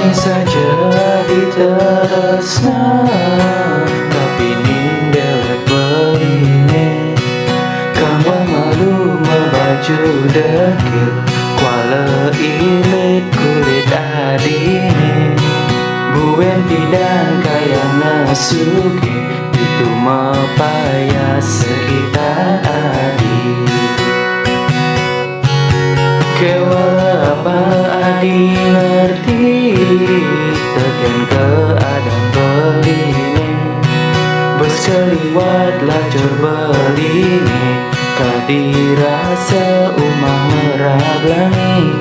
Maning saja diteresna, tapi nindelet beline. Kamu malu membaju dekil, kuala ilit kulit adine. Buen pidan kaya nasuki, itu mapaya sekitar adi. Kewala apa adi ngerti, teken keadaan beline. Berseliwat lacur beline, kadirasa umah merablangi.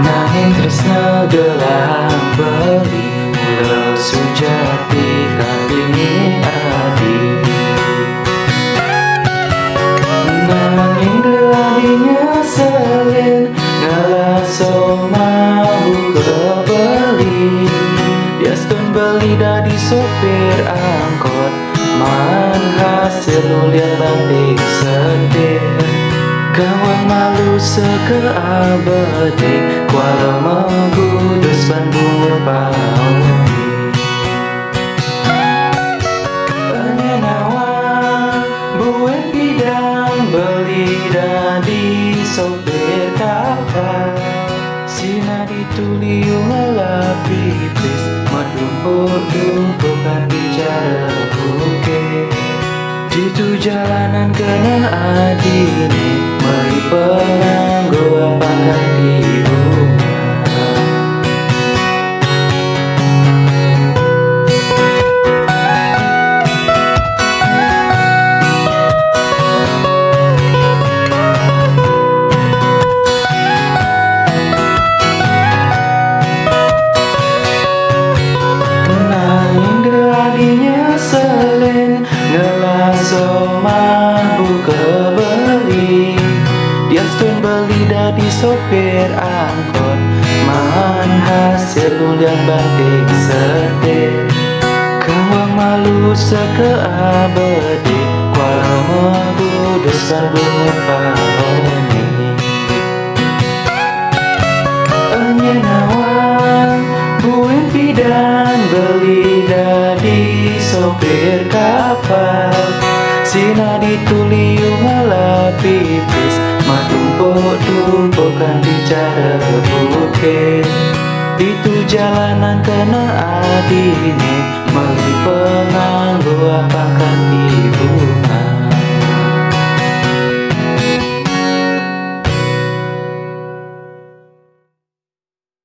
Nanging tresna gelang beli, mula sujati kali adi. Nanging deladinya selin, ngalaso mau kebeli. Diaskan beli dari sopir angkot, man hasil ulian banding setir. Gawang malu seke abadi, kuala menggudus Bandung paoni. Penyenawan buen bidang beli dari sopir kapal. Sina dituli ngala pipis, medumpuk-dumpukan bicara bukit. Ditu jalanan kena adine, mai penganggo apakan di rumah. Nanging deladinya selin, ngelaso mampu kebeli. Diaskan beli dari sopir angkot, man hasil ulian banting setir. Kawang malu seke abadi, kuala menggudus Bandung paoni. Penyenawan buen pidan beli dari sopir kapal. Sina dituli ngala pipis, matumpuk-tumpukan bicara bukit. Itu jalanan kena adine, meli penganggo apakan di